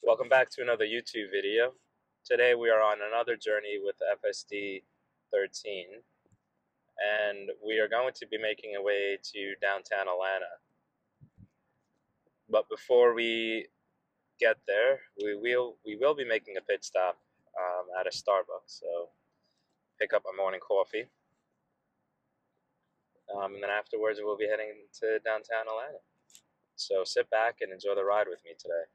Welcome back to another YouTube video. Today we are on another journey with FSD 13 and we are going to be making our way to downtown Atlanta. But before we get there, we will be making a pit stop at a Starbucks. So pick up our morning coffee. And then afterwards we'll be heading to downtown Atlanta. So sit back and enjoy the ride with me today.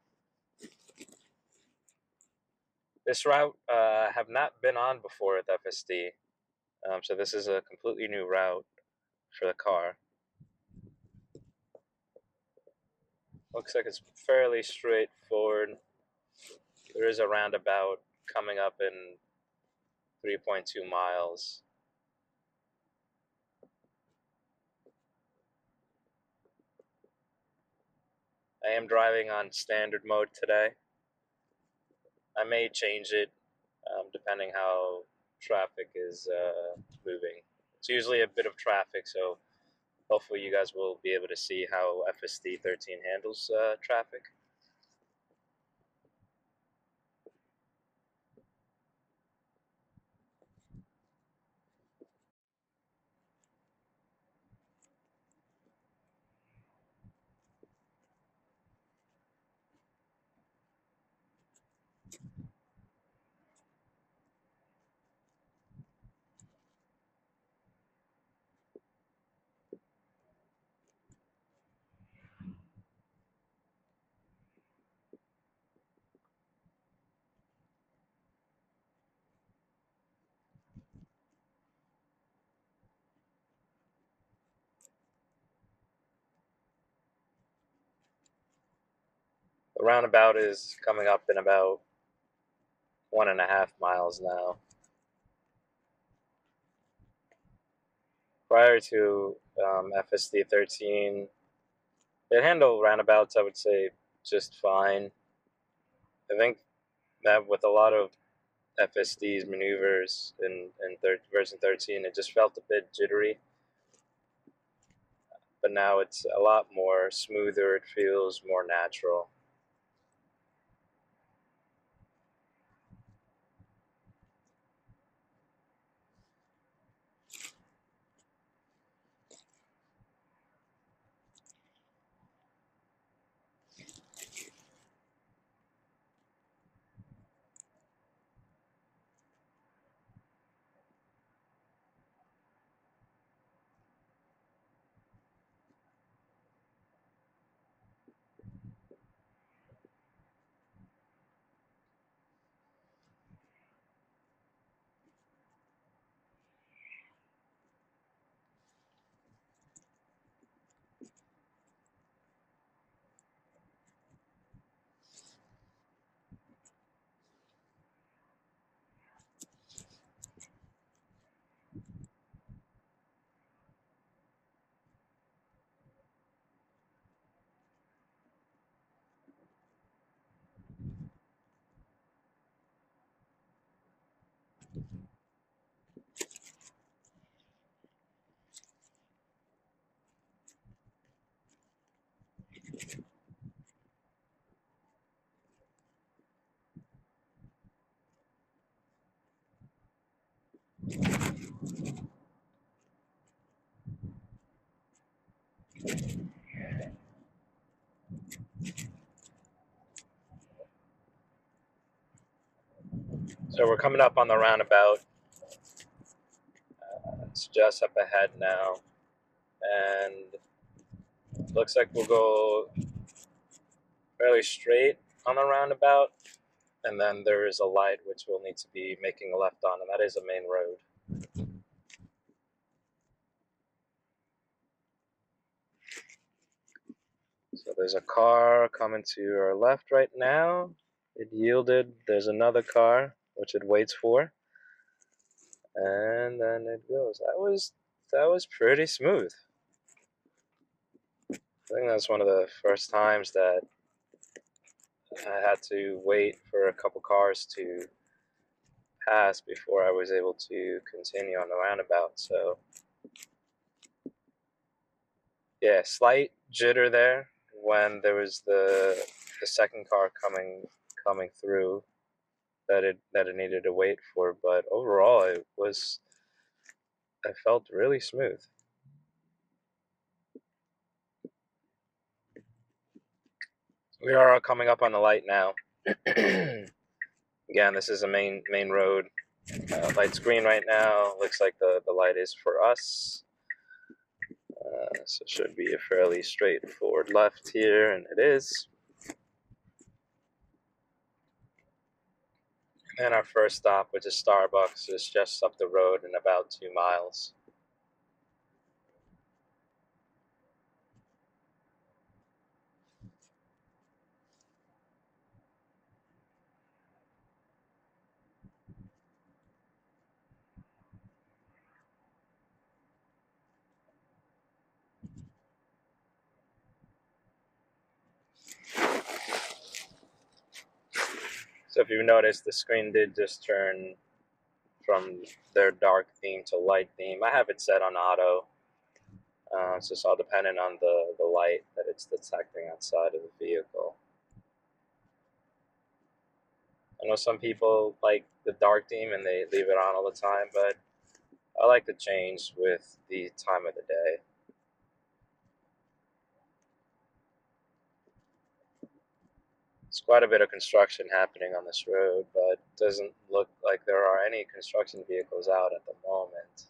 This route I have not been on before with FSD. So this is a completely new route for the car. Looks like it's fairly straightforward. There is a roundabout coming up in 3.2 miles. I am driving on standard mode today. I may change it depending how traffic is moving. It's usually a bit of traffic, so hopefully you guys will be able to see how FSD 13 handles traffic. The roundabout is coming up in about 1.5 miles now. Prior to FSD 13, it handled roundabouts, I would say, just fine. I think that with a lot of FSD's maneuvers in version 13, it just felt a bit jittery. But now it's a lot more smoother, it feels more natural. So we're coming up on the roundabout. It's just up ahead now. And looks like we'll go fairly straight on the roundabout. And then there is a light which we'll need to be making a left on, and that is a main road. So there's a car coming to our left right now. It yielded. There's another car which it waits for, and then it goes. That was pretty smooth. I think that's one of the first times that I had to wait for a couple cars to pass before I was able to continue on the roundabout. So yeah, slight jitter there when there was the second car coming coming through that it needed to wait for, but overall I felt really smooth. We are coming up on the light now. Again, this is a main road. Light's green right now. Looks like the light is for us. So it should be a fairly straightforward left here, and it is. And our first stop, which is Starbucks, is just up the road in about 2 miles. So if you've noticed, the screen did just turn from their dark theme to light theme. I have it set on auto. So it's all dependent on the light that it's detecting outside of the vehicle. I know some people like the dark theme and they leave it on all the time, but I like to change with the time of the day. There's quite a bit of construction happening on this road, but it doesn't look like there are any construction vehicles out at the moment.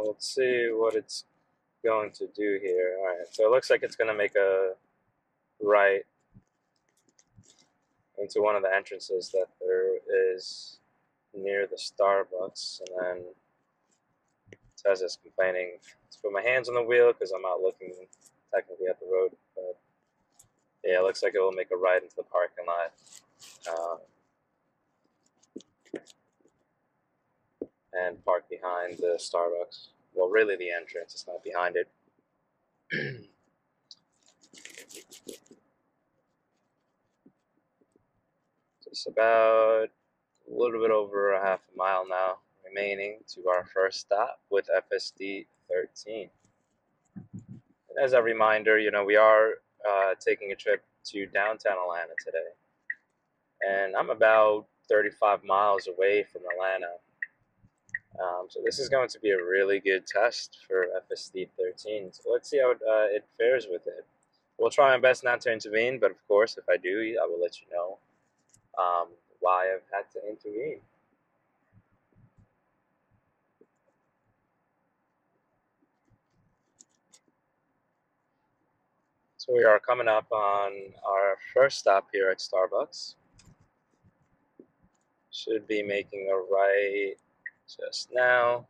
Let's see what it's going to do here. Alright, so it looks like it's going to make a right into one of the entrances that there is near the Starbucks, and then it says it's complaining to put my hands on the wheel because I'm not looking technically at the road, but yeah, it looks like it will make a right into the parking lot. And park behind the Starbucks. Well, really the entrance, it's not behind it. Just about a little bit over a half a mile now remaining to our first stop with FSD 13. And as a reminder, we are taking a trip to downtown Atlanta today. And I'm about 35 miles away from Atlanta. So this is going to be a really good test for FSD 13. So let's see how it fares with it. We'll try my best not to intervene, but of course, if I do, I will let you know why I've had to intervene. So we are coming up on our first stop here at Starbucks. Should be making a right just now.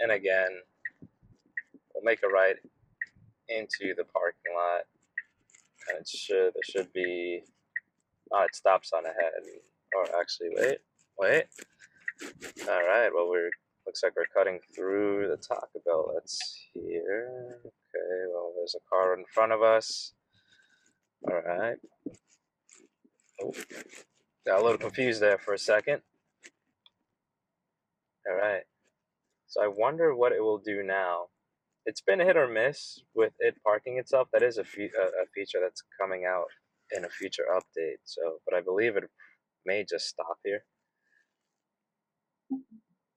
And again, we'll make a right into the parking lot. And there should be, it stops on ahead. Or actually, wait. All right, well, looks like we're cutting through the Taco Bell that's here. Okay, well, there's a car in front of us. All right. Oh, got a little confused there for a second. All right. So I wonder what it will do now. It's been hit or miss with it parking itself. That is a feature that's coming out in a future update. So, but I believe it may just stop here.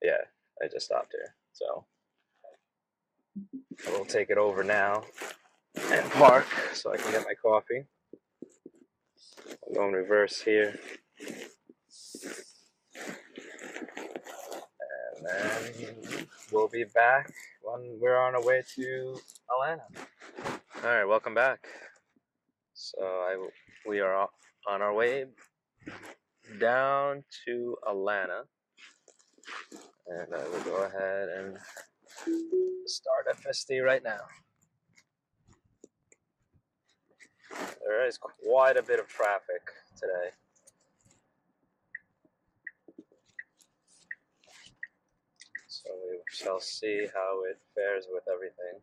Yeah, I just stopped here. So I will take it over now and park so I can get my coffee. I'll go in reverse here. And then we'll be back when we're on our way to Atlanta. All right, welcome back. So we are on our way down to Atlanta. And I will go ahead and start FSD right now. There is quite a bit of traffic today. So we Shall see how it fares with everything.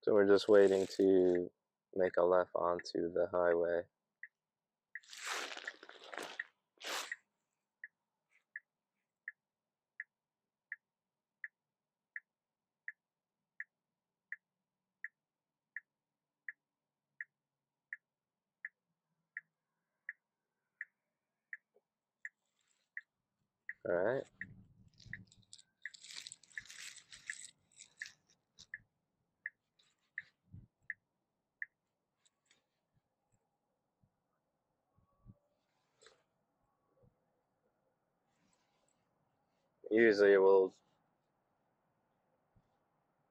So we're just waiting to make a left onto the highway. All right. Usually we'll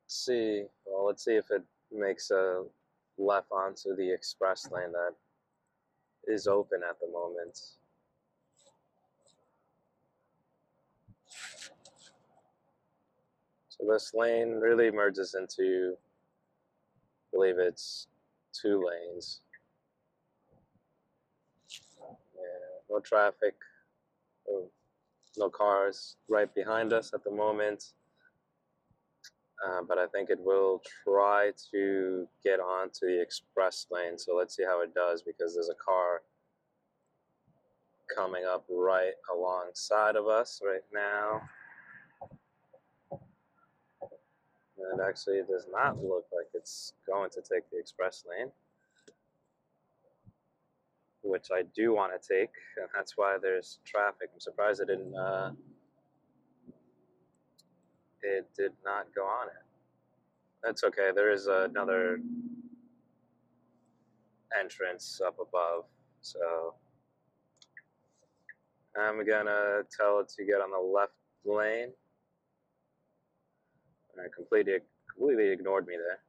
see. Well, let's see if it makes a left onto the express lane that is open at the moment. So this lane really merges into, I believe it's 2 lanes. Yeah, no traffic, no cars right behind us at the moment. But I think it will try to get onto the express lane. So let's see how it does, because there's a car coming up right alongside of us right now. And actually it does not look like it's going to take the express lane, which I do want to take, and that's why there's traffic. I'm surprised it did not go on it. That's okay. There is another entrance up above, so I'm gonna tell it to get on the left lane. I completely ignored me there.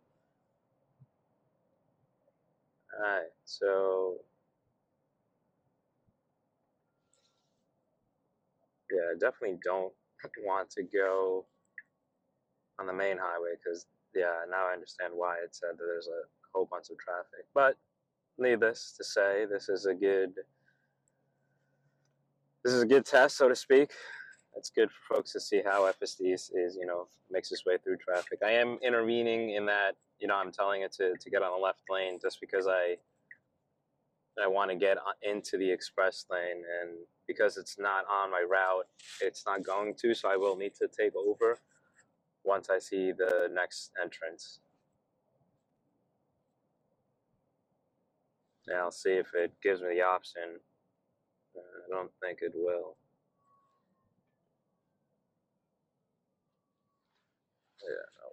Alright, so yeah, I definitely don't want to go on the main highway, because yeah, now I understand why it said that there's a whole bunch of traffic. But needless to say, this is a good test, so to speak. It's good for folks to see how FSD is makes its way through traffic. I am intervening in that, I'm telling it to get on the left lane, just because I want to get into the express lane, and because it's not on my route, it's not going to, so I will need to take over once I see the next entrance. And I'll see if it gives me the option. I don't think it will. Yeah, no.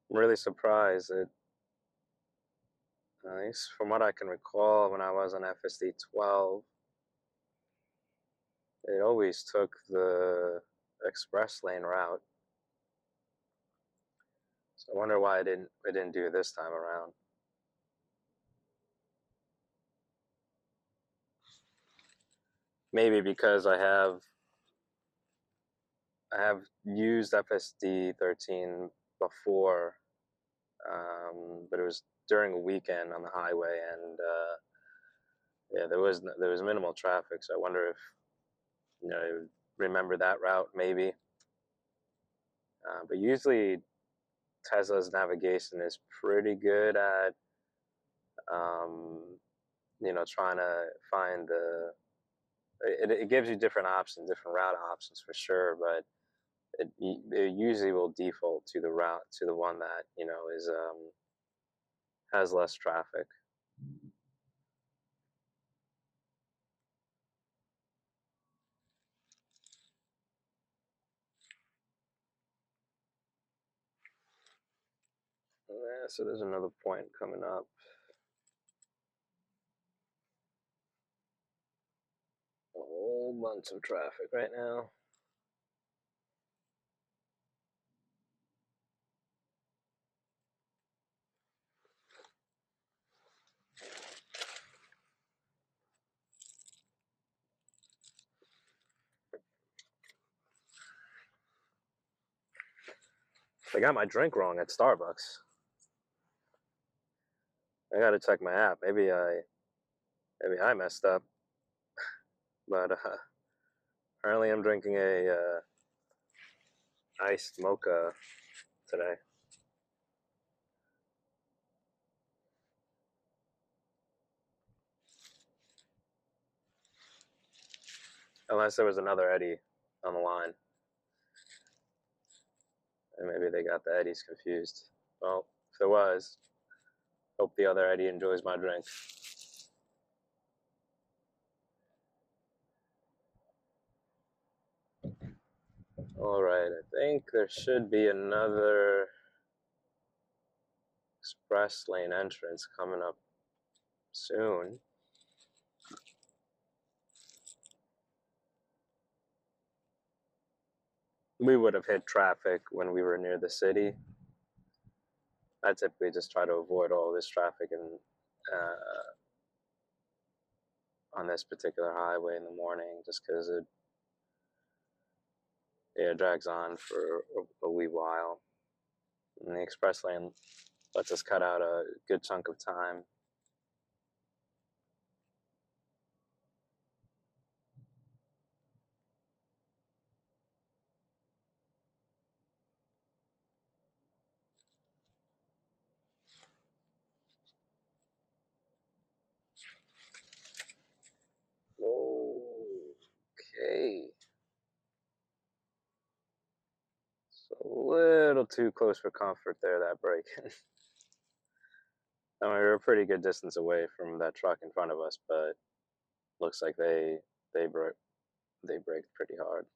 I'm really surprised that, at least from what I can recall, when I was on FSD 12, it always took the express lane route. I wonder why I didn't do it this time around. Maybe because I have used FSD 13 before, but it was during a weekend on the highway, and yeah, there was minimal traffic. So I wonder if remember that route maybe. But usually Tesla's navigation is pretty good at um, trying to find it gives you different options, different route options for sure, but it usually will default to the one that is has less traffic. Yeah, so there's another point coming up. A whole bunch of traffic right now. I got my drink wrong at Starbucks. I gotta check my app. Maybe I messed up, but apparently I'm drinking a iced mocha today. Unless there was another Eddie on the line, and maybe they got the Eddies confused. Well, if there was, hope the other Eddie enjoys my drink. All right, I think there should be another express lane entrance coming up soon. We would have hit traffic when we were near the city. I typically just try to avoid all this traffic and on this particular highway in the morning, just because it drags on for a wee while. And the express lane lets us cut out a good chunk of time. Okay. So a little too close for comfort there, that break. I mean, we were a pretty good distance away from that truck in front of us, but looks like they braked pretty hard.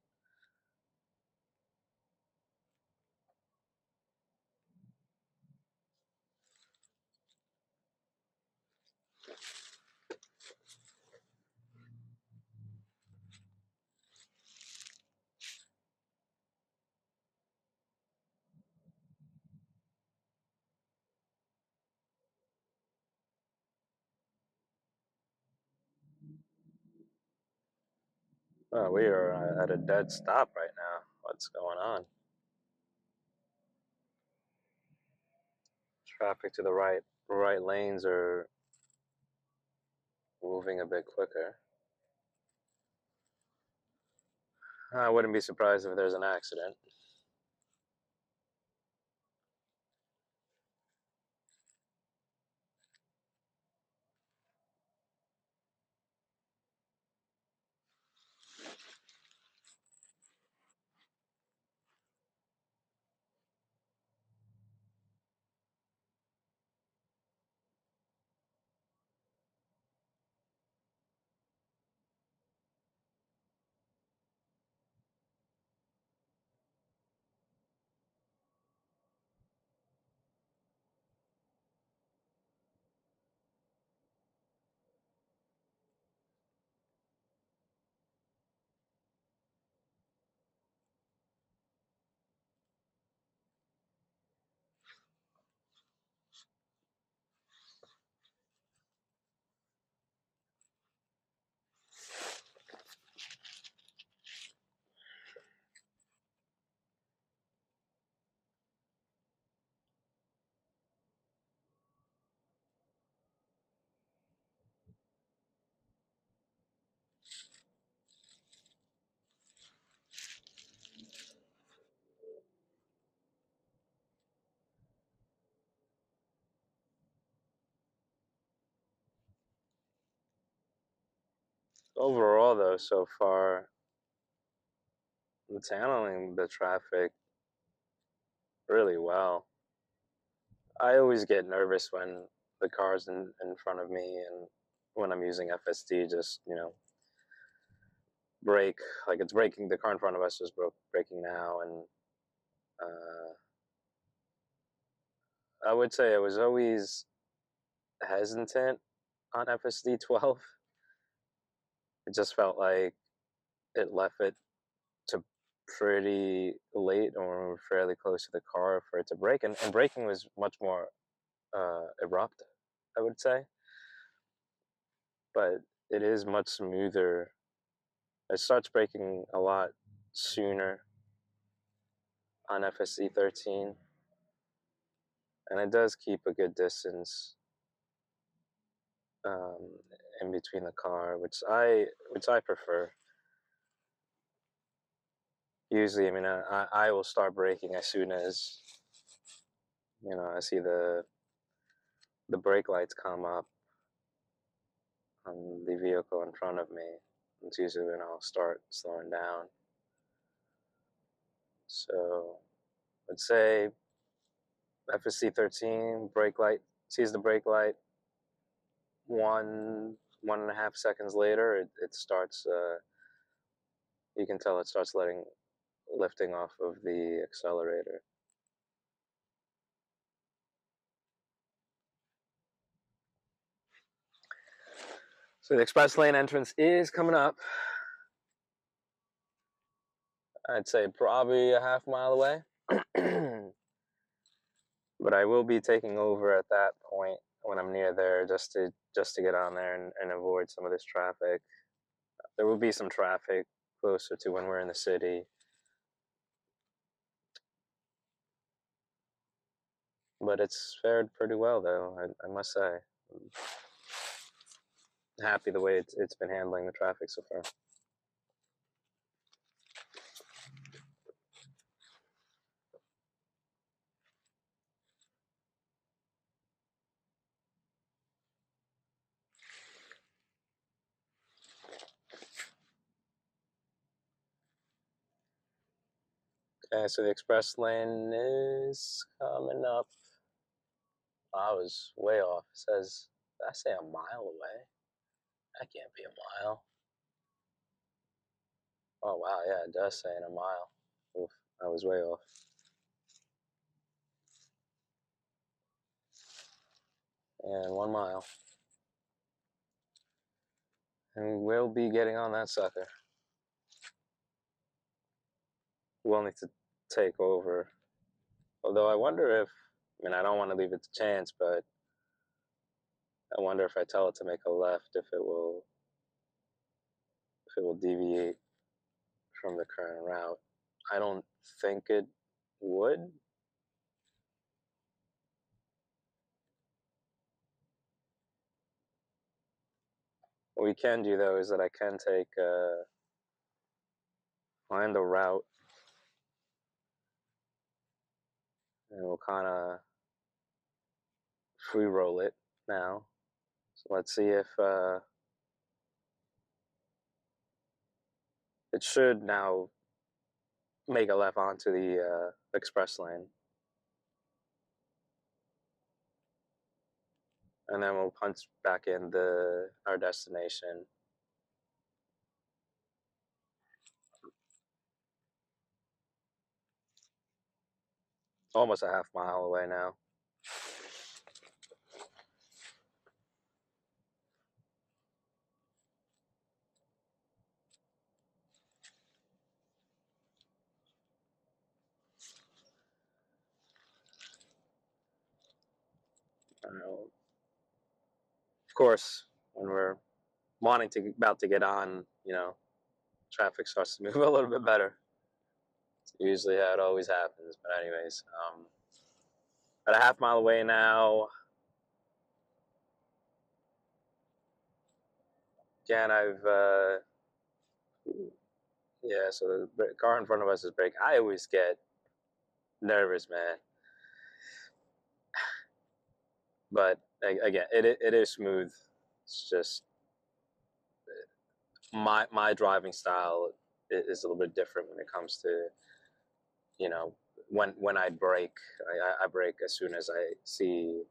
Oh, we are at a dead stop right now. What's going on? Traffic to the right lanes are moving a bit quicker. I wouldn't be surprised if there's an accident. Overall, though, so far, it's handling the traffic really well. I always get nervous when the car's in front of me and when I'm using FSD, just, brake, like it's braking, the car in front of us is braking now. And uh, I would say I was always hesitant on FSD 12. It just felt like it left it to pretty late or fairly close to the car for it to brake. And braking was much more abrupt, I would say. But it is much smoother. It starts braking a lot sooner on FSD 13, and it does keep a good distance um, in between the car, which I prefer. Usually, I mean, I will start braking as soon as I see the brake lights come up on the vehicle in front of me. It's usually when I'll start slowing down. So let's say FSC 13 brake light sees the brake light. 1.5 seconds later, it starts. You can tell it starts lifting off of the accelerator. So the express lane entrance is coming up. I'd say probably a half mile away. But I will be taking over at that point when I'm near there, just to get on there and avoid some of this traffic. There will be some traffic closer to when we're in the city, but it's fared pretty well, though, I must say. I'm happy the way it's been handling the traffic so far. Okay, so the express lane is coming up. I was way off. It says, did I say a mile away? That can't be a mile. Oh, wow, yeah, it does say in a mile. Oof, I was way off. And 1 mile. And we'll be getting on that sucker. We'll need to take over. Although I wonder if, I don't want to leave it to chance, but I wonder if I tell it to make a left, if it will deviate from the current route. I don't think it would. What we can do, though, is that I can find the route, and we'll kind of free roll it now. So let's see if it should now make a left onto the express lane. And then we'll punch back in our destination. Almost a half mile away now. Of course, when we're about to get on, traffic starts to move a little bit better. It's usually how it always happens. But anyways, at a half mile away now. Again, yeah. So the car in front of us is braking. I always get nervous, man. But again, it is smooth. It's just my driving style is a little bit different when it comes to, you know, when I brake. I brake as soon as I see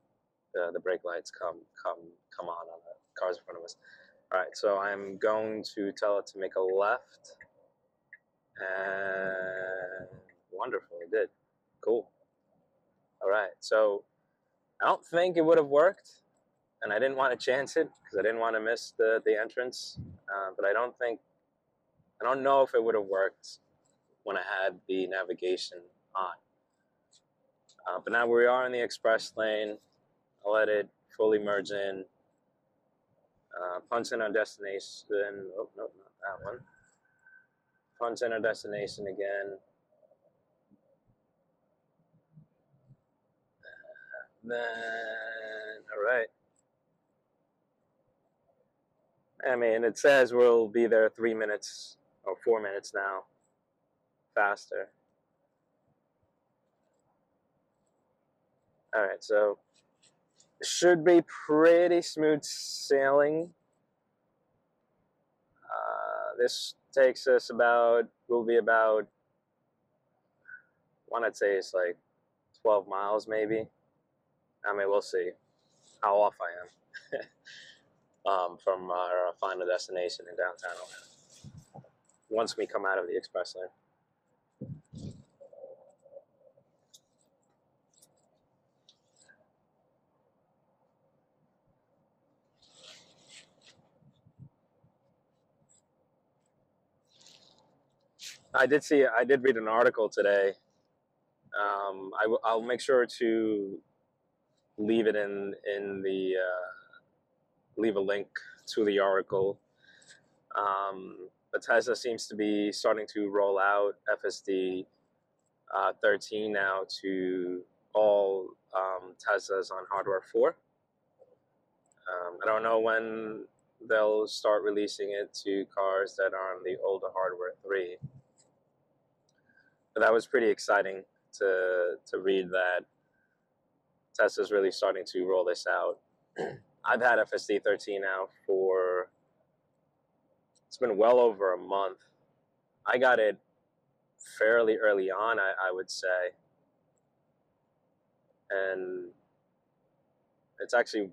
the brake lights come on the cars in front of us. All right, so I'm going to tell it to make a left, and wonderful, it did. Cool. All right, so I don't think it would have worked, and I didn't want to chance it because I didn't want to miss the entrance. But I don't know if it would have worked when I had the navigation on. But now we are in the express lane. I'll let it fully merge in. Punch in our destination. Oh, no, not that one. Punch in our destination again. Then, all right. I mean, it says we'll be there 3 minutes or 4 minutes now faster. All right, so should be pretty smooth sailing. This takes us will be about, one I'd say it's like 12 miles maybe. I mean, we'll see how off I am from our final destination in downtown Atlanta once we come out of the express lane. I did read an article today. I'll make sure to leave it in the leave a link to the article. But Tesla seems to be starting to roll out FSD 13 now to all Teslas on hardware 4. I don't know when they'll start releasing it to cars that are on the older hardware 3. But that was pretty exciting to read that Tesla's really starting to roll this out. I've had FSD 13 now it's been well over a month. I got it fairly early on, I would say. And it's actually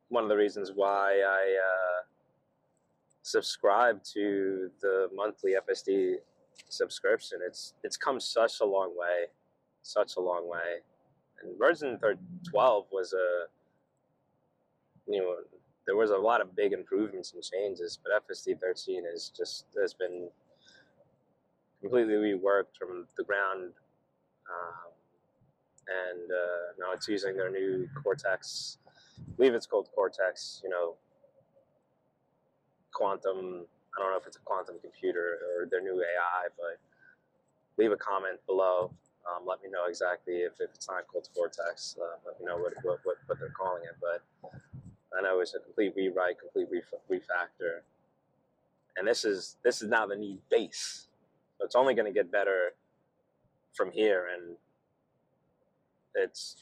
one of the reasons why I subscribe to the monthly FSD subscription. It's come such a long way, such a long way. And version 12 was there was a lot of big improvements and changes, but FSD 13 has been completely reworked from the ground. And now it's using their new Cortex. I believe it's called Cortex. Quantum. I don't know if it's a quantum computer or their new AI, but leave a comment below. Let me know exactly if it's not called Cortex. Let me know what they're calling it. But I know it's a complete rewrite, complete refactor, and this is now the new base. So it's only going to get better from here, and it's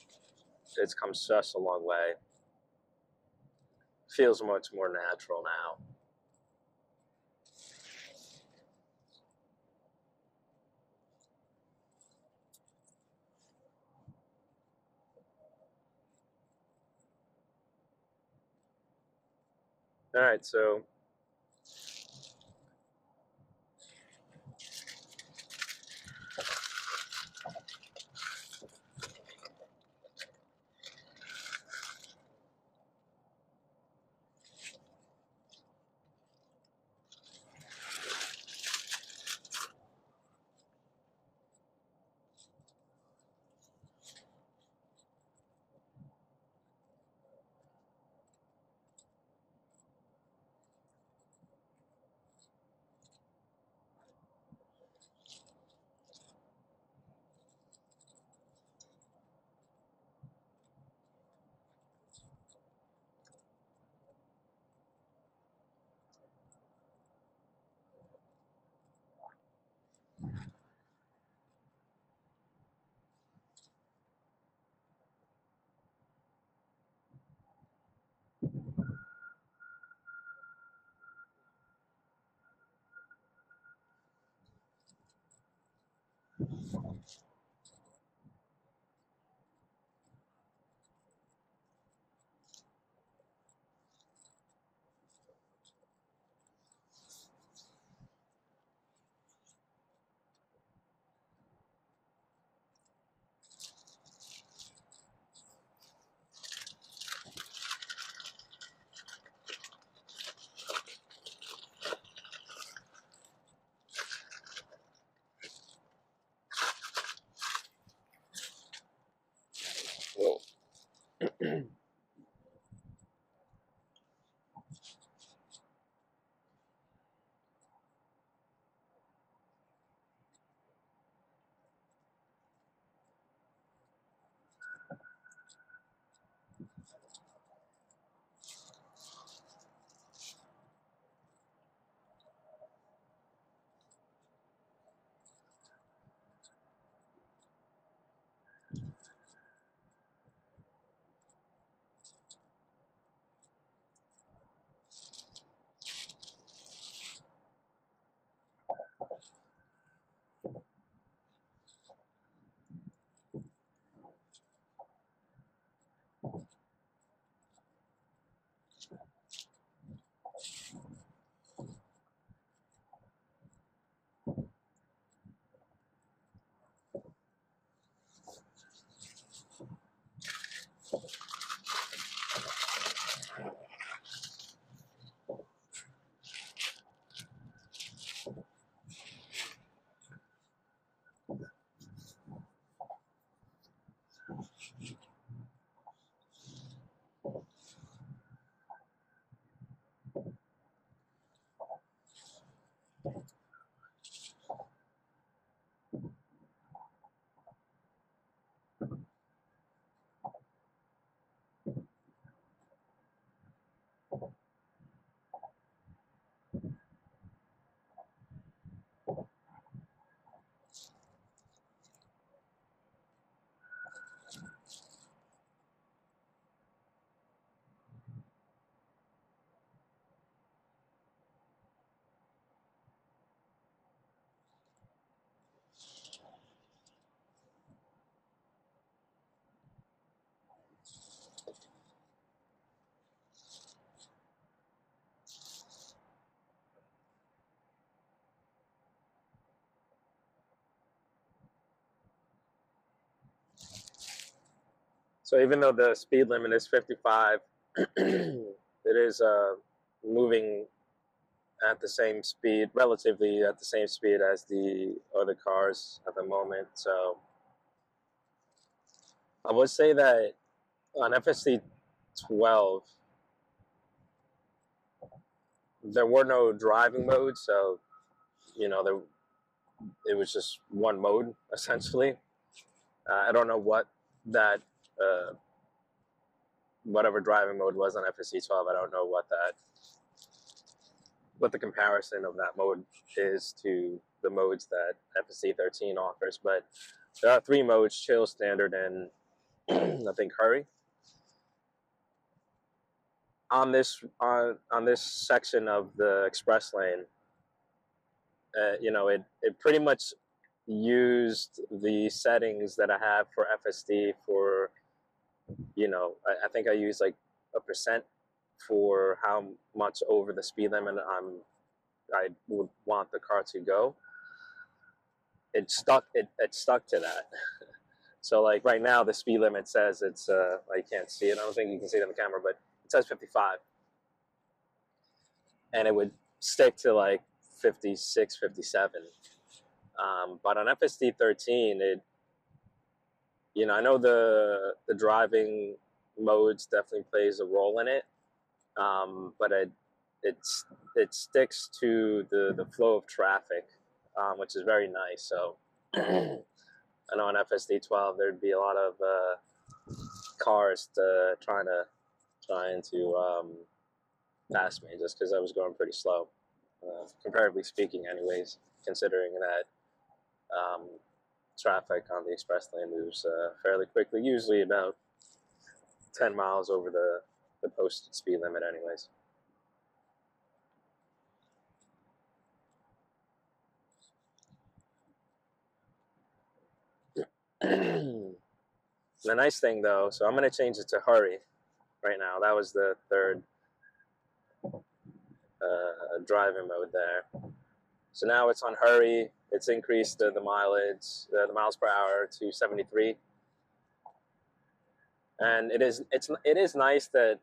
come such a long way. Feels much more natural now. All right, so Whoa. So even though the speed limit is 55, it is moving at the same speed, relatively at the same speed as the other cars at the moment. So I would say that on FSD 12, there were no driving modes. So, it was just one mode essentially. I don't know what that, uh, whatever driving mode was on FSD 12. I don't know what the comparison of that mode is to the modes that FSD 13 offers. But there are three modes: chill, standard, and I think hurry. On this section of the express lane, it pretty much used the settings that I have for FSD for, I think I used like a percent for how much over the speed limit I would want the car to go. It stuck to that. So like right now the speed limit says it's I can't see it. I don't think you can see it on the camera, but it says 55. And it would stick to like 56, 57. But on FSD 13, I know the driving modes definitely plays a role in it, but it sticks to the flow of traffic, which is very nice. So I know on FSD 12 there'd be a lot of cars trying to pass me just because I was going pretty slow, comparatively speaking, anyways. Considering that traffic on the express lane moves fairly quickly, usually about 10 miles over the posted speed limit, anyways. The nice thing though, so I'm going to change it to hurry right now. That was the third driving mode there. So now it's on hurry. It's increased the mileage, the miles per hour to 73. And it is nice that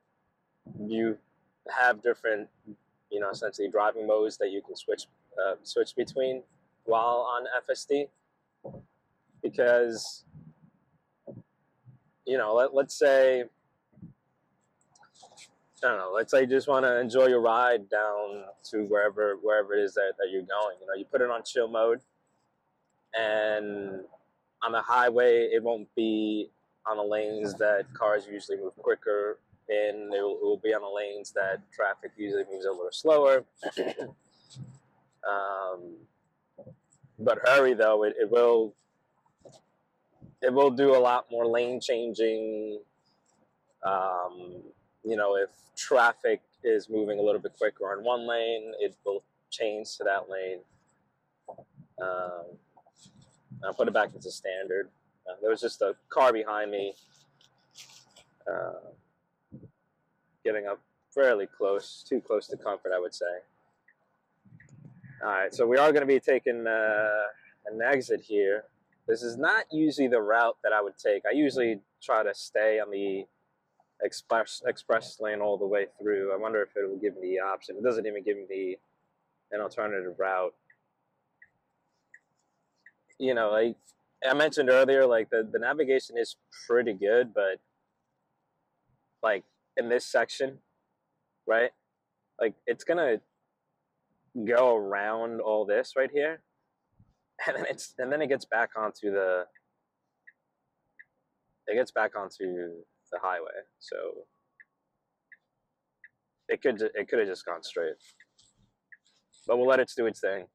you have different, essentially driving modes that you can switch between while on FSD, because let's say, I don't know, let's say you just want to enjoy your ride down to wherever it is that you're going. You put it on chill mode, and on the highway it won't be on the lanes that cars usually move quicker in. It will be on the lanes that traffic usually moves a little slower. But hurry though, it will do a lot more lane changing. If traffic is moving a little bit quicker on one lane, it will change to that lane. I'll put it back into standard. There was just a car behind me getting up fairly close, too close to comfort, I would say. All right, so we are going to be taking an exit here. This is not usually the route that I would take. I usually try to stay on the express lane all the way through. I wonder if it will give me the option. It doesn't even give me an alternative route. Like I mentioned earlier, like the navigation is pretty good, but like in this section, right? Like it's gonna go around all this right here, and then it gets back onto the highway. So it could have just gone straight, but we'll let it do its thing.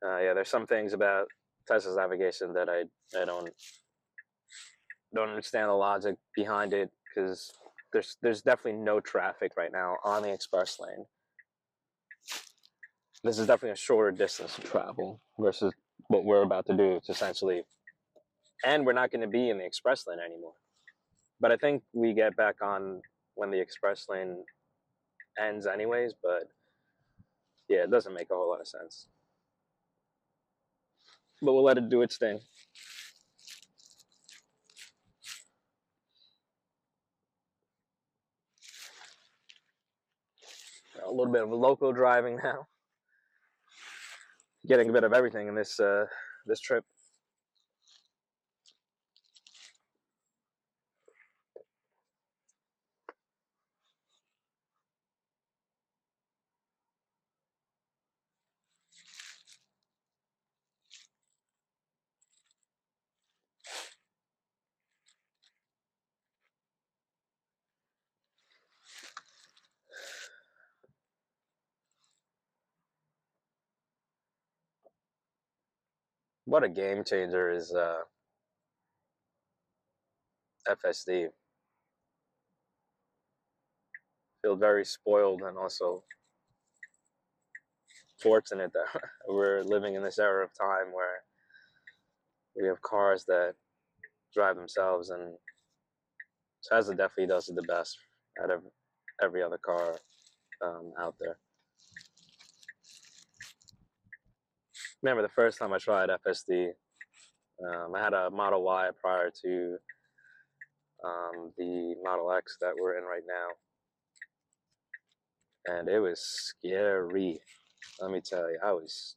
Yeah, there's some things about Tesla's navigation that I don't understand the logic behind it, because there's definitely no traffic right now on the express lane. This is definitely a shorter distance to travel versus what we're about to do. It's essentially, and we're not going to be in the express lane anymore. But I think we get back on when the express lane ends anyways, but yeah, it doesn't make a whole lot of sense. But we'll let it do its thing. A little bit of local driving now. Getting a bit of everything in this trip. What a game changer is FSD. Feel very spoiled and also fortunate that we're living in this era of time where we have cars that drive themselves, and Tesla definitely does it the best out of every other car out there. Remember the first time I tried FSD, I had a Model Y prior to the Model X that we're in right now, and it was scary. Let me tell you, I was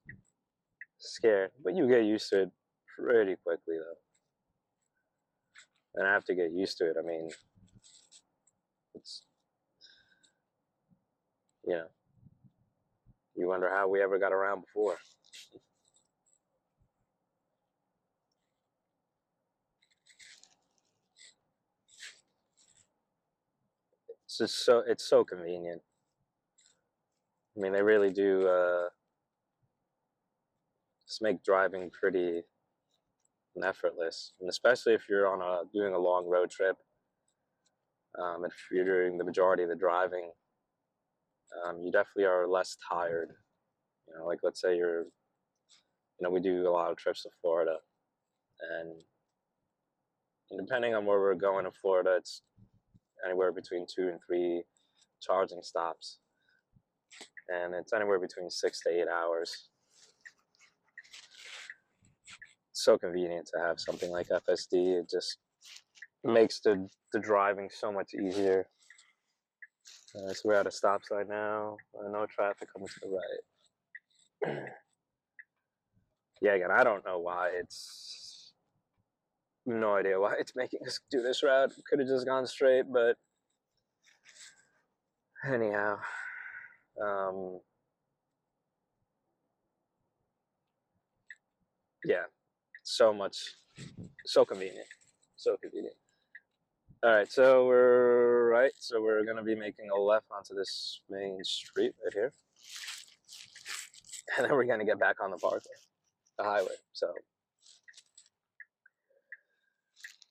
scared, but you get used to it pretty quickly though. And I have to get used to it. I mean, it's, you wonder how we ever got around before. It's so convenient. I mean, they really do just make driving pretty effortless, and especially if you're doing a long road trip. If you're doing the majority of the driving, you definitely are less tired. Like let's say we do a lot of trips to Florida, and depending on where we're going in Florida, it's anywhere between 2 and 3 charging stops, and it's anywhere between 6 to 8 hours. It's so convenient to have something like FSD. It just makes the driving so much easier. So we're at a stop sign now. No traffic coming to the right. Yeah, again, I don't know why. It's no idea why it's making us do this route. Could have just gone straight, but anyhow, yeah, so convenient, so convenient. All right, so we're gonna be making a left onto this main street right here, and then we're gonna get back on the highway. So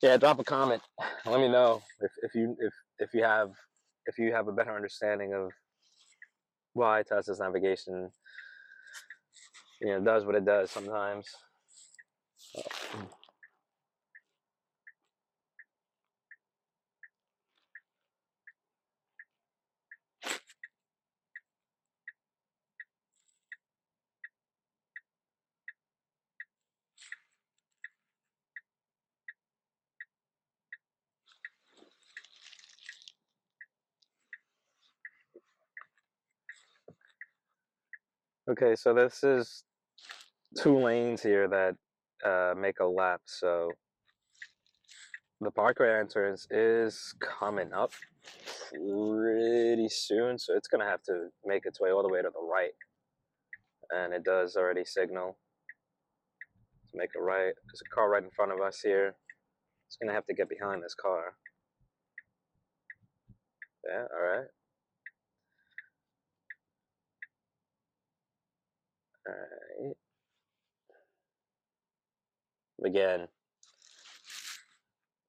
yeah, drop a comment. Let me know if you have a better understanding of why Tesla's navigation does what it does sometimes. Okay, so this is 2 lanes here that make a left. So the parkway entrance is coming up pretty soon, so it's gonna have to make its way all the way to the right, and it does already signal to make a right. There's a car right in front of us here. It's gonna have to get behind this car. Yeah, all right. All right. Again,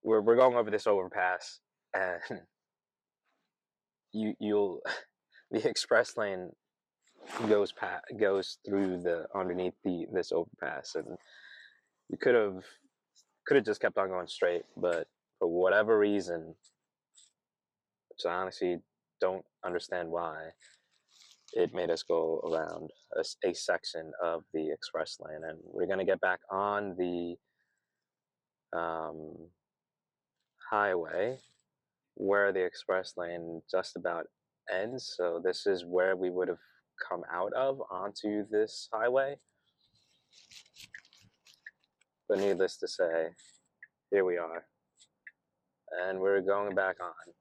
we're going over this overpass, and you'll the express lane goes through the underneath this overpass, and you could have just kept on going straight, but for whatever reason, which I honestly don't understand why, it made us go around a section of the express lane, and we're gonna get back on the highway where the express lane just about ends. So this is where we would have come out of onto this highway. But needless to say, here we are, and we're going back on.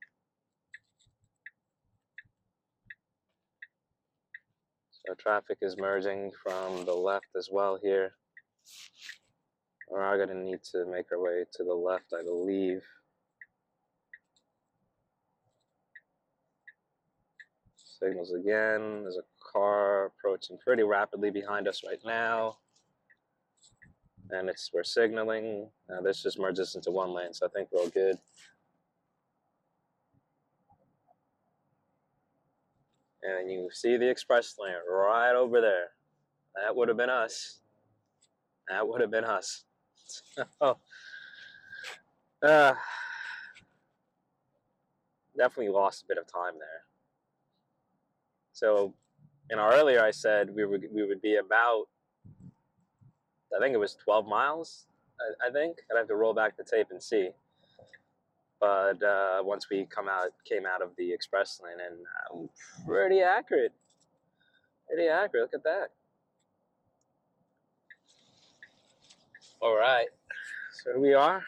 So traffic is merging from the left as well here. We are going to need to make our way to the left, I believe. Signals again. There's a car approaching pretty rapidly behind us right now. And we're signaling. Now this just merges into 1 lane, so I think we're all good. And you see the express lane right over there. That would have been us. That would have been us. Oh. Definitely lost a bit of time there. So, earlier I said we would be about, I think it was 12 miles. I think I'd have to roll back the tape and see. But once we came out of the express lane, and pretty accurate. Pretty accurate. Look at that. All right. So here we are.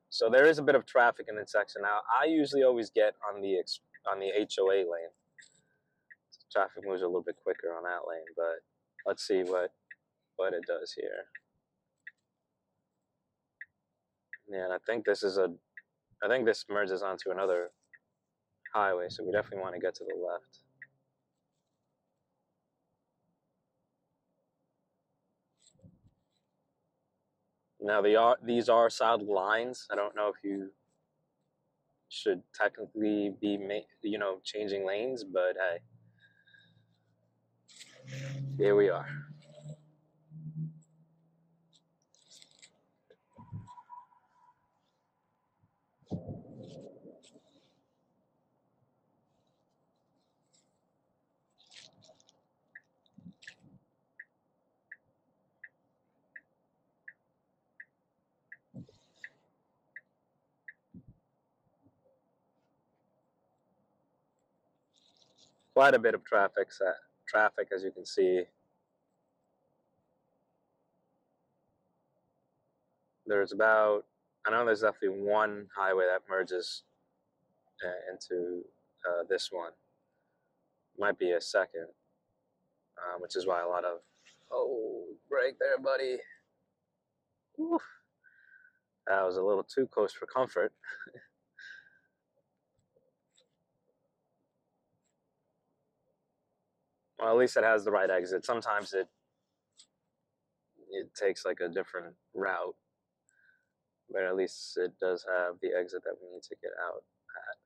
So there is a bit of traffic in this section now. I usually always get on the HOA lane. Traffic moves a little bit quicker on that lane, but let's see what it does here. Yeah, and I think this merges onto another highway, so we definitely want to get to the left. Now these are solid lines. I don't know if you should technically be changing lanes, but hey, here we are. quite a bit of traffic, as you can see. There's about, I know there's definitely one highway that merges into this one. Might be a second, which is why a lot of, oh, brake there, buddy. Whew. That was a little too close for comfort. Well, at least it has the right exit. Sometimes it takes like a different route, but at least it does have the exit that we need to get out at.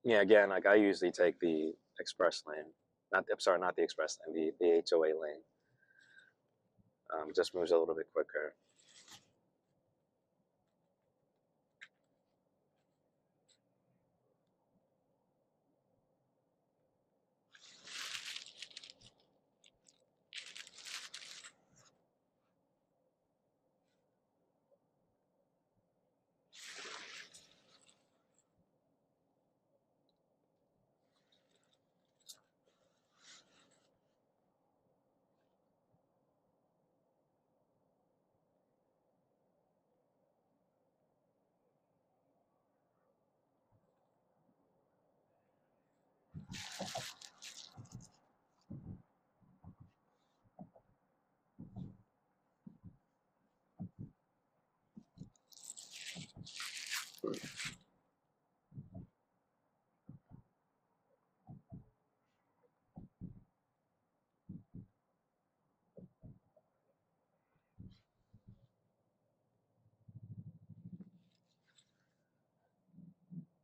Yeah, again, like I usually take the express lane. I'm sorry, not the express lane, the HOA lane. Just moves a little bit quicker.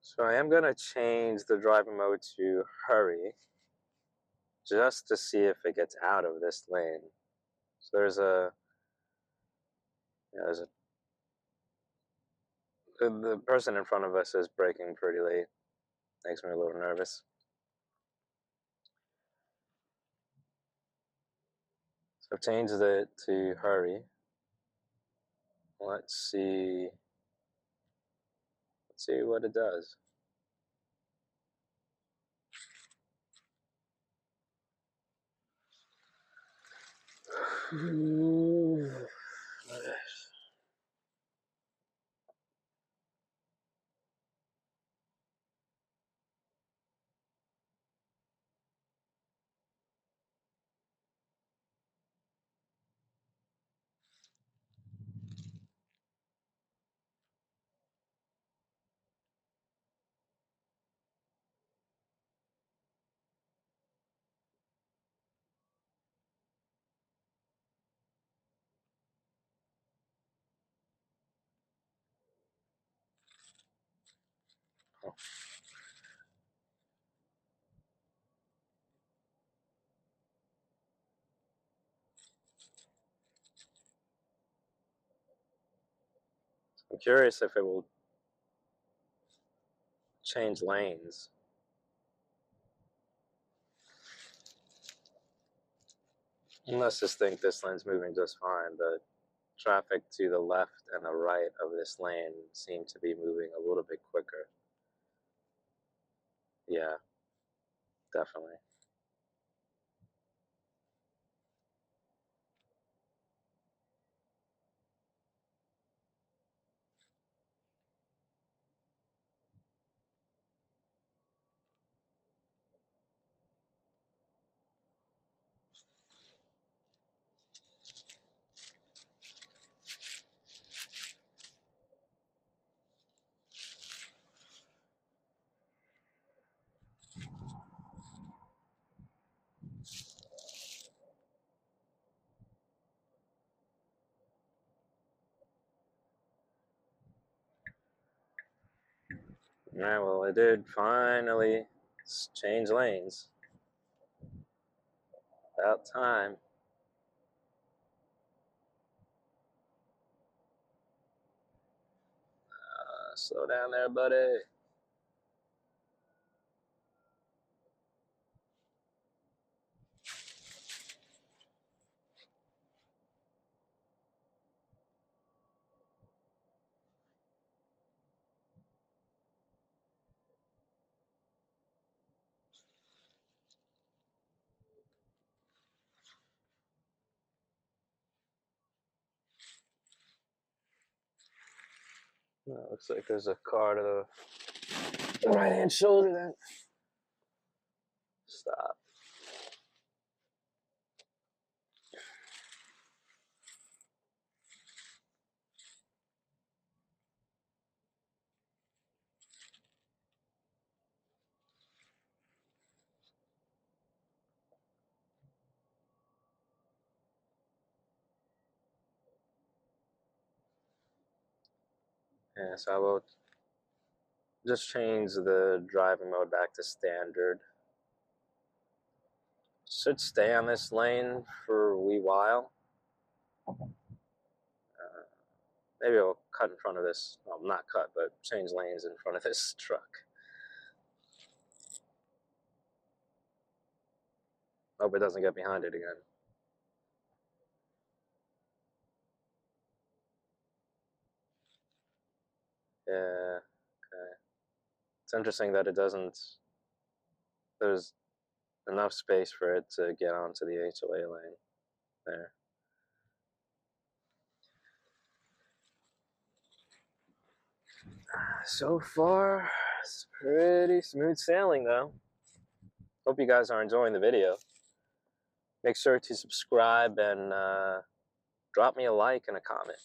So I am going to change the driver mode to hurry, just to see if it gets out of this lane. So there's a the person in front of us is braking pretty late. Makes me a little nervous. So I've changed it to hurry. Let's see what it does. I'm curious if it will change lanes. Let's just think this lane's moving just fine, but traffic to the left and the right of this lane seem to be moving a little bit quicker. Yeah, definitely. All right, well, it did finally change lanes. About time. Slow down there, buddy. Looks like there's a car to the right hand shoulder then. Stop. Yeah, so I will just change the driving mode back to standard. Should stay on this lane for a wee while. Maybe I'll cut in front of this. Well, not cut, but change lanes in front of this truck. Hope it doesn't get behind it again. Yeah, okay. It's interesting that it doesn't, there's enough space for it to get onto the HOA lane there. So far, it's pretty smooth sailing though. Hope you guys are enjoying the video. Make sure to subscribe and drop me a like and a comment.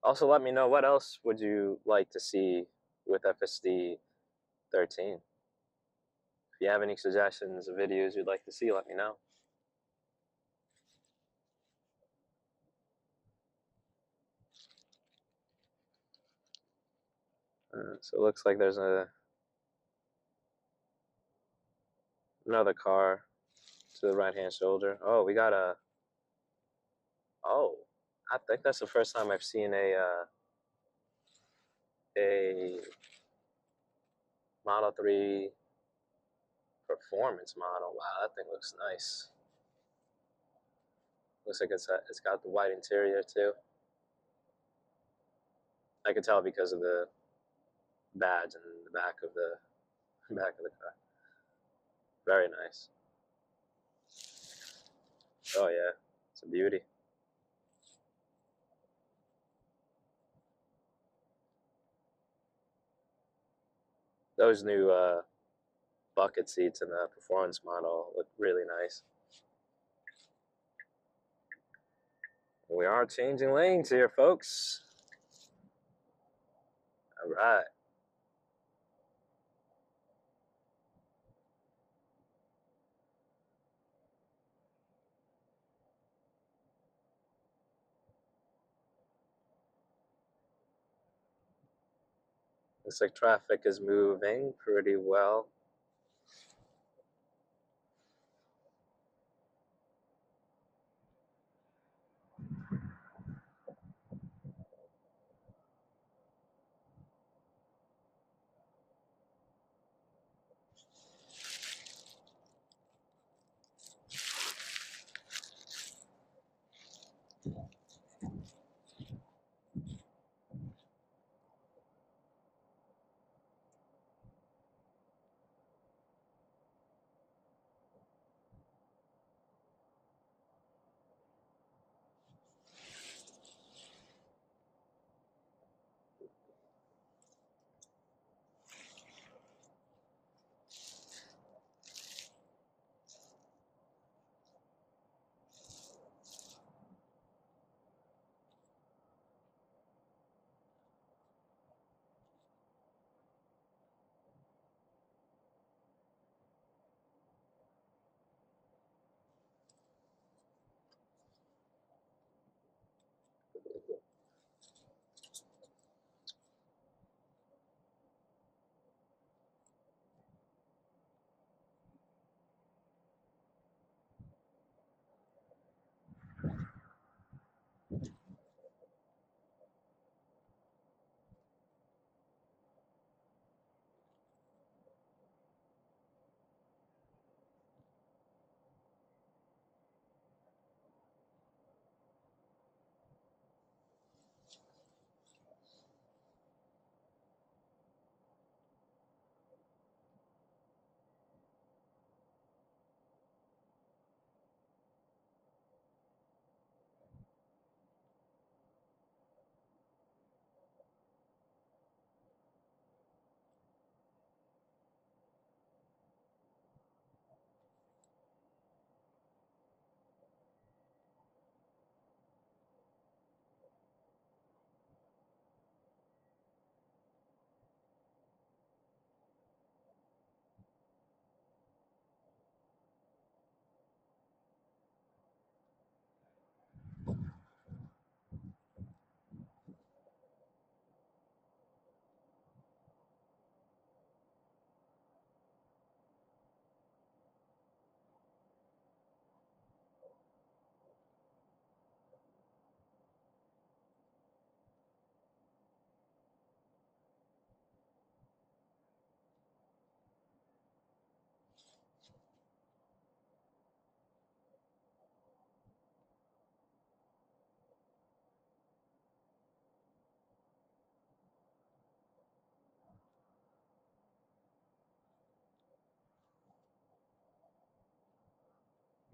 Also, let me know what else would you like to see with FSD 13. If you have any suggestions of videos you'd like to see, let me know. So it looks like there's another car to the right-hand shoulder. Oh, we got a. Oh, I think that's the first time I've seen a Model 3 performance model. Wow, that thing looks nice. Looks like it's got the white interior too. I could tell because of the badge in the back of the car. Very nice. Oh yeah, it's a beauty. Those new bucket seats in the performance model look really nice. We are changing lanes here, folks. All right. Looks like traffic is moving pretty well.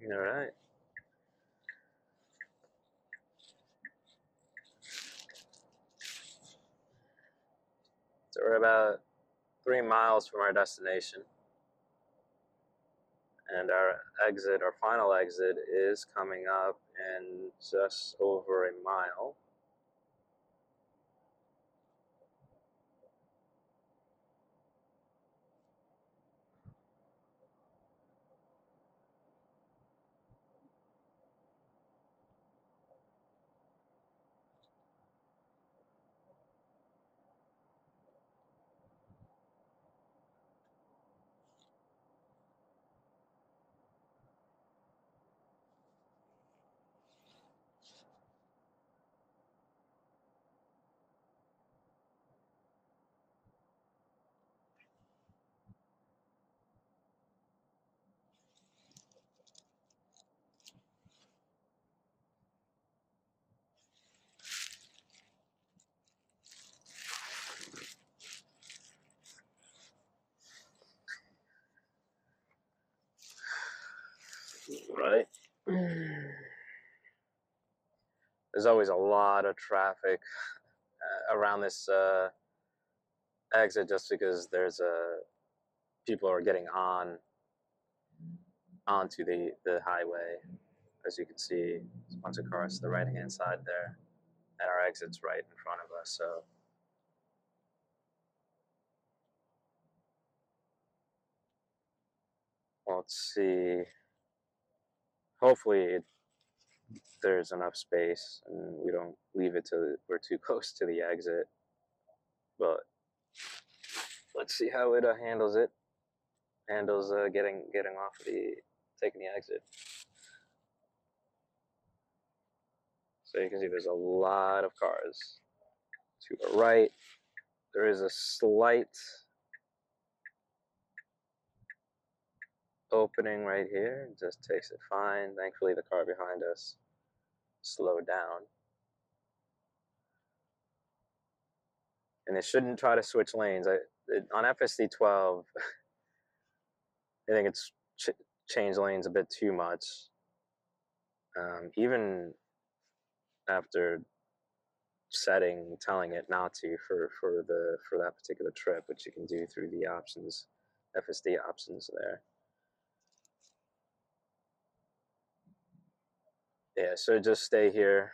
All right. So we're about 3 miles from our destination, and our final exit, is coming up in just over a mile. Right. There's always a lot of traffic around this exit, just because there's people are getting onto the highway. As you can see, there's a bunch of cars to the right hand side there, and our exit's right in front of us. So let's see. Hopefully there's enough space and we don't leave it till we're too close to the exit. But let's see how it handles getting off taking the exit. So you can see there's a lot of cars to the right. There is a slight opening right here. It just takes it fine. Thankfully, the car behind us slowed down. And it shouldn't try to switch lanes. On FSD 12, I think it's changed lanes a bit too much. Even after telling it not to for that particular trip, which you can do through the options, FSD options there. Yeah, so just stay here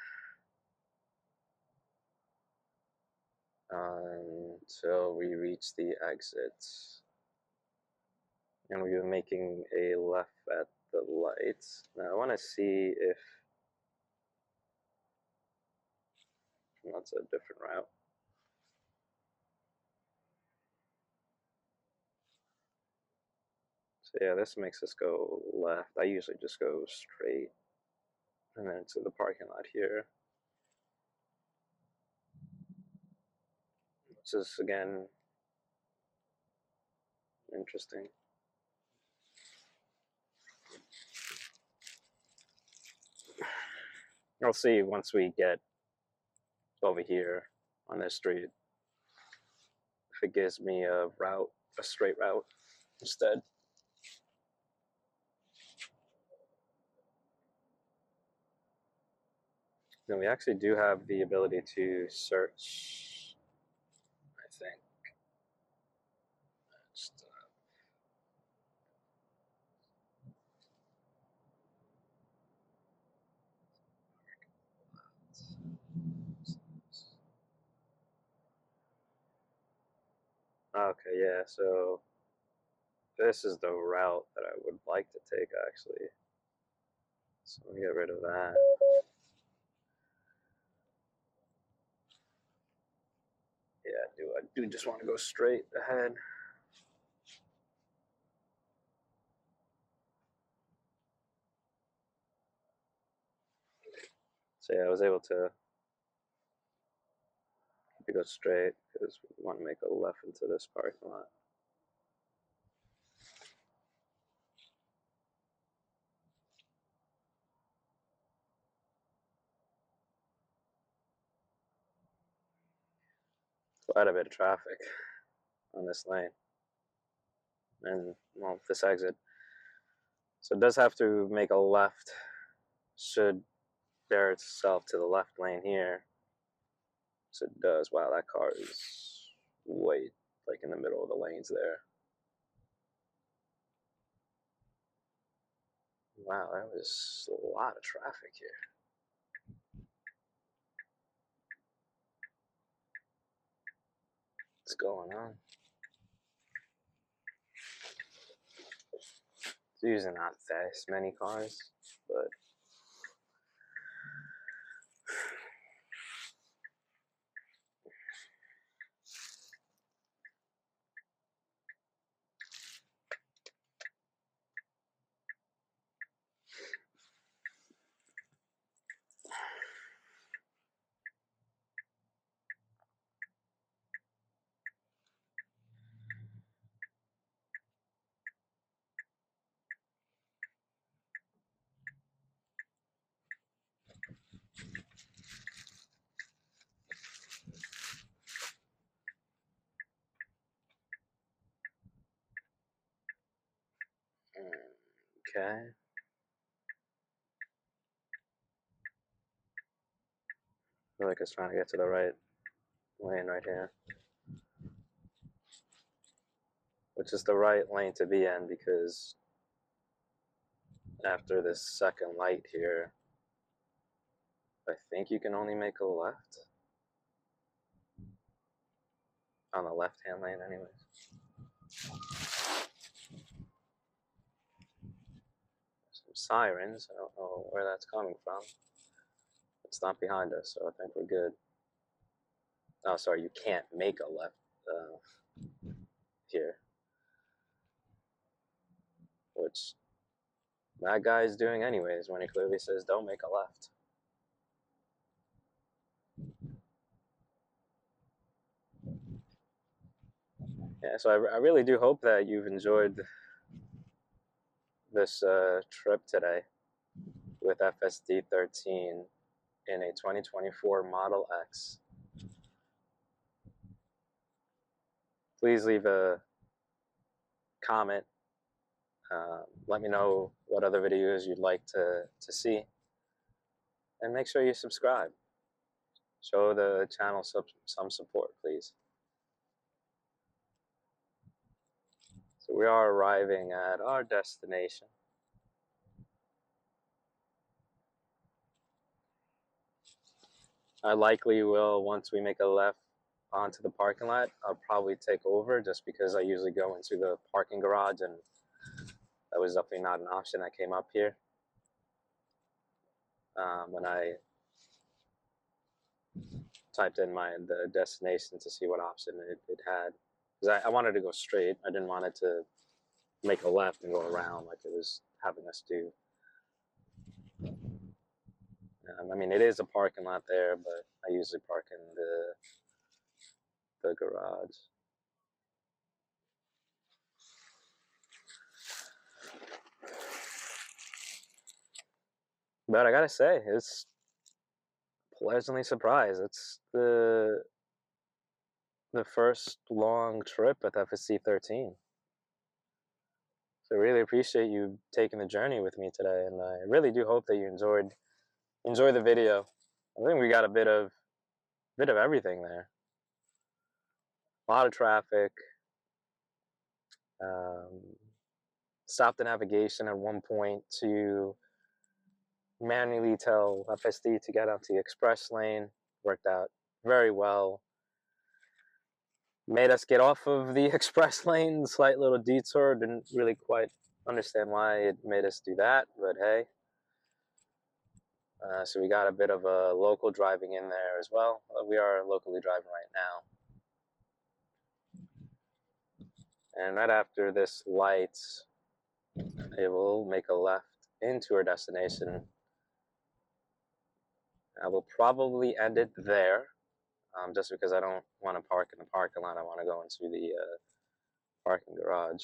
until we reach the exits. And we're making a left at the lights. Now I want to see if that's a different route. So yeah, this makes us go left. I usually just go straight and then to the parking lot here. This is, again, interesting. I'll see once we get over here on this street if it gives me a straight route instead. Then we actually do have the ability to search, I think. Just, okay, yeah, so this is the route that I would like to take, actually. So let me get rid of that. Yeah, I do just want to go straight ahead. So yeah, I was able to go straight because we want to make a left into this parking lot. Quite a bit of traffic on this lane, and well, this exit. So it does have to make a left, should bear itself to the left lane here. So it does. Wow, that car is way like in the middle of the lanes there. Wow, that was a lot of traffic here. What's going on? It's usually not this many cars, but okay. I feel like it's trying to get to the right lane right here, which is the right lane to be in because after this second light here, I think you can only make a left on the left-hand lane anyways. Some sirens. I don't know where that's coming from. It's not behind us, so I think we're good. Oh, sorry, you can't make a left here, which that guy is doing anyways when he clearly says don't make a left. Yeah, so I really do hope that you've enjoyed this trip today with FSD 13 in a 2024 Model X. Please leave a comment. Let me know what other videos you'd like to see. And make sure you subscribe. Show the channel some support, please. So we are arriving at our destination. I likely will, once we make a left onto the parking lot, I'll probably take over just because I usually go into the parking garage and that was definitely not an option that came up here. When I typed in the destination to see what option it had. Because I wanted to go straight. I didn't want it to make a left and go around like it was having us do. I mean, it is a parking lot there, but I usually park in the garage. But I gotta say, it's pleasantly surprised. It's the first long trip with FSD 13. So I really appreciate you taking the journey with me today, and I really do hope that you enjoy the video. I think we got a bit of everything there. A lot of traffic. Stopped the navigation at one point to manually tell FSD to get onto the express lane. Worked out very well. Made us get off of the express lane, slight little detour. Didn't really quite understand why it made us do that, but hey. So we got a bit of a local driving in there as well. We are locally driving right now. And right after this light, it will make a left into our destination. I will probably end it there, just because I don't want to park in the parking lot. I want to go into the parking garage.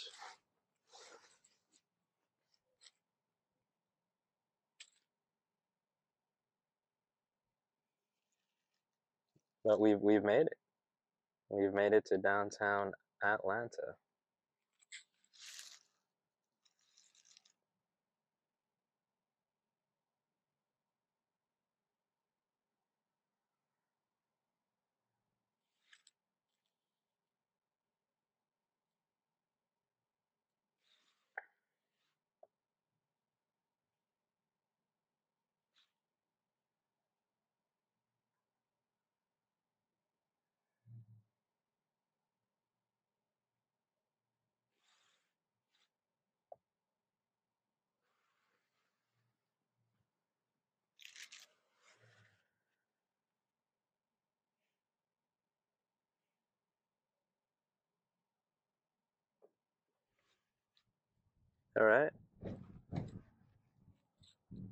But we've made it. We've made it to downtown Atlanta. All right.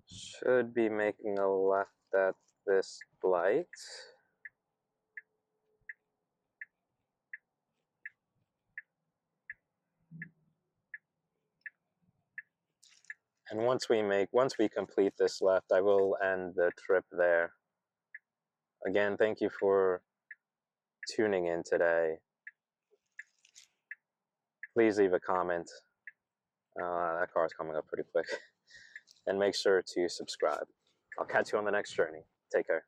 Should be making a left at this light. And once we complete this left, I will end the trip there. Again, thank you for tuning in today. Please leave a comment. That car is coming up pretty quick. And make sure to subscribe. I'll catch you on the next journey. Take care.